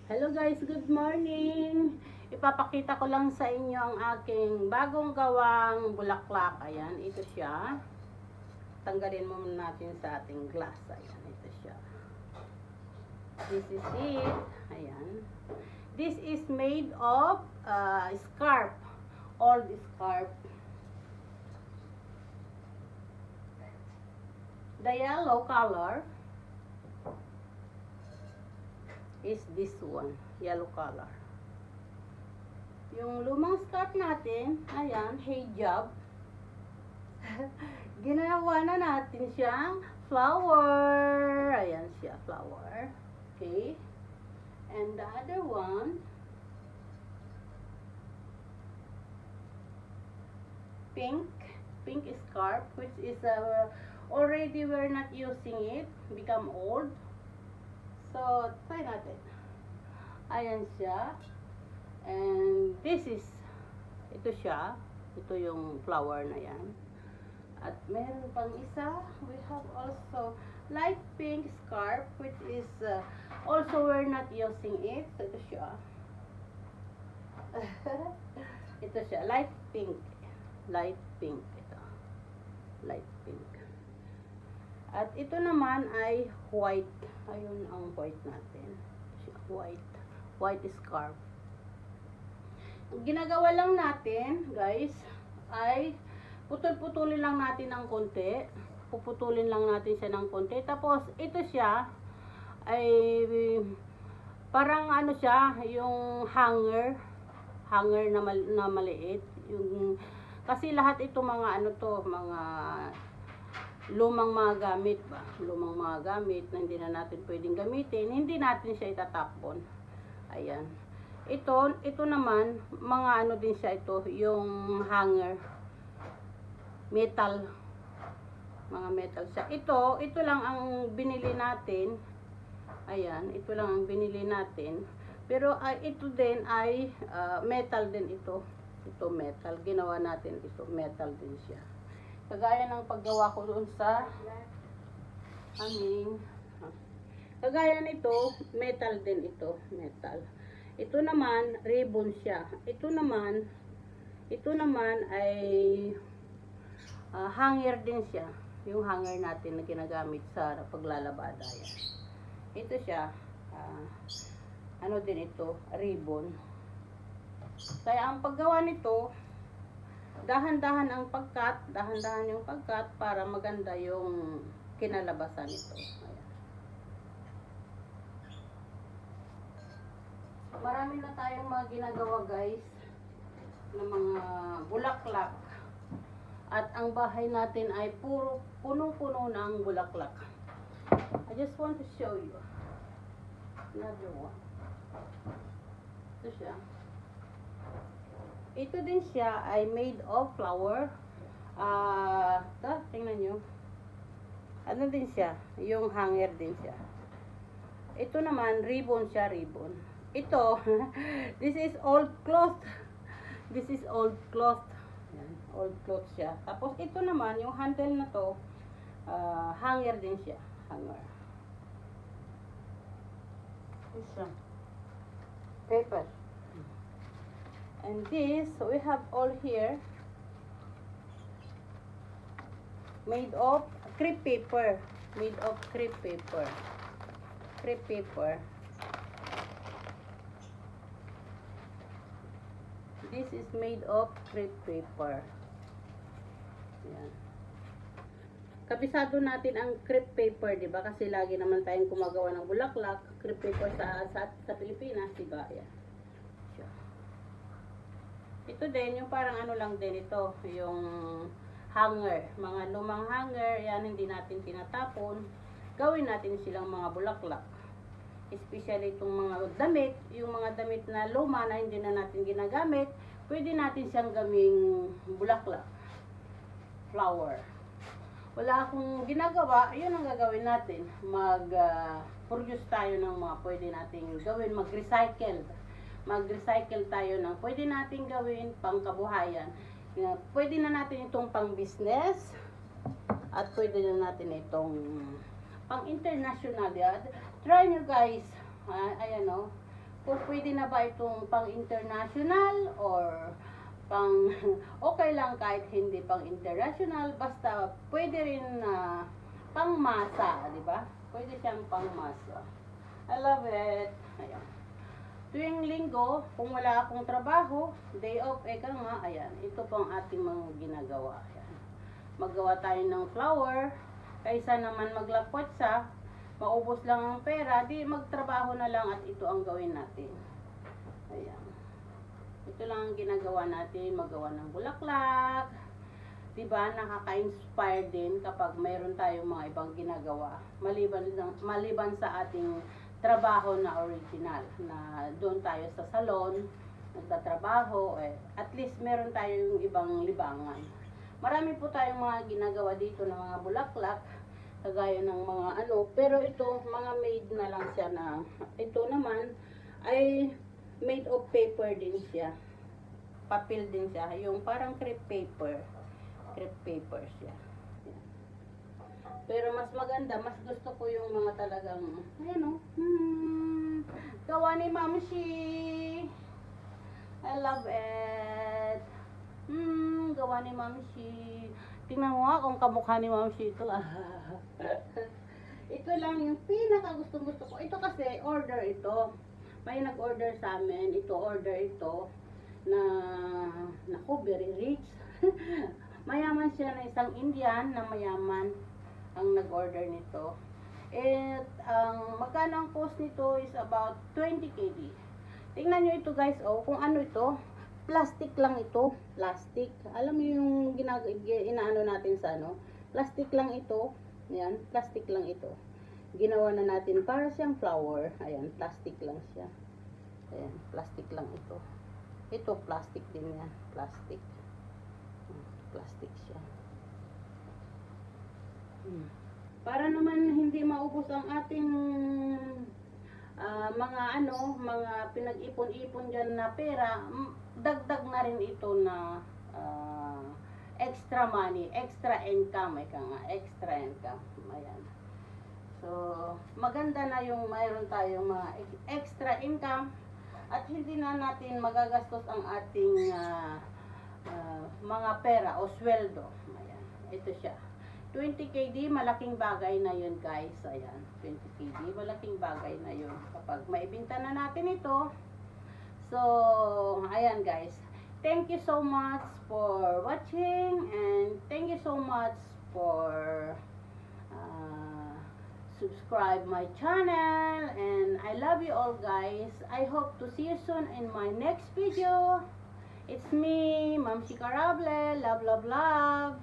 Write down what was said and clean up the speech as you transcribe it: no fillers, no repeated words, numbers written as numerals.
Hello guys, good morning! Ipapakita ko lang sa inyo ang aking bagong gawang bulaklak. Ayan, ito siya. Tanggalin muna natin sa ating glass. Ayan, ito siya. This is it. Ayan. This is made of scarf. Old scarf. The yellow color is this one, yellow color. Yung lumang skirt natin, ayan, hijab. Ginawa na natin siyang flower. Ayan siya, flower. Okay. And the other one, pink scarf, which is already we're not using it, become old. So, try natin. Ayan siya. And this is, ito siya. Ito yung flower na yan. At meron pang isa. We have also light pink scarf, which is also we're not using it. So, ito siya. Ito siya. Light pink. Light pink. Ito. Light pink. At ito naman ay white. Ayun ang white natin. White. White scarf. Ang ginagawa lang natin, guys, ay putol-putulin lang natin ng konti. Puputulin lang natin siya ng konti. Tapos, ito siya ay parang ano siya, yung hanger. Hanger na maliit. Yung, kasi lahat ito mga ano to, mga lumang mga gamit ba? Lumang mga gamit na hindi na natin pwedeng gamitin, hindi natin siya itatapon. Ayan. Ito naman, mga ano din siya ito, yung hanger. Metal. Mga metal siya. Ito lang ang binili natin. Ayan, ito lang ang binili natin. Pero ito din ay metal din ito. Ito metal. Ginawa natin ito. Metal din siya. Kagaya ng paggawa ko doon sa kagaya nito, metal din ito, metal. Ito naman, ribbon siya. Ito naman ay hanger din siya. Yung hanger natin na ginagamit sa paglalabada. Yan. Ito siya, ano din ito, ribbon. Kaya ang paggawa nito, dahan-dahan ang pagkat, dahan-dahan yung pagkat para maganda yung kinalabasan nito. Ayan. Marami na tayong mga ginagawa guys ng mga bulaklak. At ang bahay natin ay puro puno-puno ng bulaklak. I just want to show you another one. Ito siya. Ito din siya ay made of flower. Tingnan nyo. Ano din siya? Yung hanger din siya. Ito naman, ribbon siya, ribbon. Ito, this is old cloth. This is old cloth. Yan, old cloth siya. Tapos ito naman, yung handle na to, hanger din siya. Hanger. Ito siya. Paper. And this, we have all here made of crepe paper. Made of crepe paper. Crepe paper. This is made of crepe paper. Yan. Kabisado natin ang crepe paper, di ba? Kasi lagi naman tayong gumagawa ng bulaklak. Crepe paper sa Pilipinas, di ba? Yan. Ito din, yung parang ano lang din ito, yung hanger, mga lumang hanger, yan hindi natin tinatapon. Gawin natin silang mga bulaklak. Especially itong mga damit, yung mga damit na luma na hindi na natin ginagamit, pwede natin siyang gawing bulaklak. Flower. Wala akong ginagawa, yun ang gagawin natin. Mag-produce tayo ng mga pwede nating gawin, mag-recycle. Mag-recycle tayo ng pwede nating gawin pang kabuhayan. Pwede na natin itong pang business at pwede na natin itong pang international. Try nyo guys. Ayan o. kung pwede na ba itong pang-international or pang okay lang kahit hindi pang-international, basta pwede rin na pang-masa, di ba? Pwede siyang pang-masa. I love it. Ayan. Tuwing linggo, kung wala akong trabaho, day off, eka nga, ayan, ito po ang ating mga ginagawa. Ayan. Maggawa tayo ng flower, kaysa naman maglakwat sa, maubos lang ang pera, di magtrabaho na lang at ito ang gawin natin. Ayan. Ito lang ang ginagawa natin, maggawa ng bulaklak. Diba, nakaka-inspire din kapag mayroon tayong mga ibang ginagawa. Maliban sa ating trabaho na original, na doon tayo sa salon, nagtatrabaho, at least meron tayong ibang libangan. Marami po tayong mga ginagawa dito ng mga bulaklak, kagaya ng mga pero ito, mga made na lang siya na, ito naman, ay made of paper din siya. Papel din siya, yung parang crepe paper siya. Yan. Pero mas maganda, mas gusto ko yung mga talagang, ayan gawa ni Mamshi. I love it. Gawa ni Mamshi. Tingnan mo nga kung kamukha ni Mamshi ito. Ito lang yung pinaka gusto ko. Ito kasi, order ito. May nag-order sa amin. Order ito. Naku, very rich. Mayaman siya na isang Indian na mayaman ang nag-order nito. At magkano ang cost nito is about 20 KD. Tingnan nyo ito guys, kung ano ito. Plastic lang ito. Plastic. Alam mo yung inaano natin sa plastic lang ito. Ayan, plastic lang ito. Ginawa na natin para siyang flower. Ayan, plastic lang siya. Ayan, plastic lang ito. Ito, plastic din yan. Plastic siya. Para naman hindi maubos ang ating mga pinag-ipon-ipon dyan na pera, dagdag na rin ito na extra money, extra income, extra income. Ayan. So, maganda na yung mayroon tayong mga extra income at hindi na natin magagastos ang ating mga pera o sweldo. Ayan. Ito siya. 20 KD, malaking bagay na yun guys. Ayan. 20 KD, malaking bagay na yun. Kapag maibinta na natin ito. So, ayan guys. Thank you so much for watching and thank you so much for subscribe my channel, and I love you all guys. I hope to see you soon in my next video. It's me, Mamshi Carable. Love, love, love.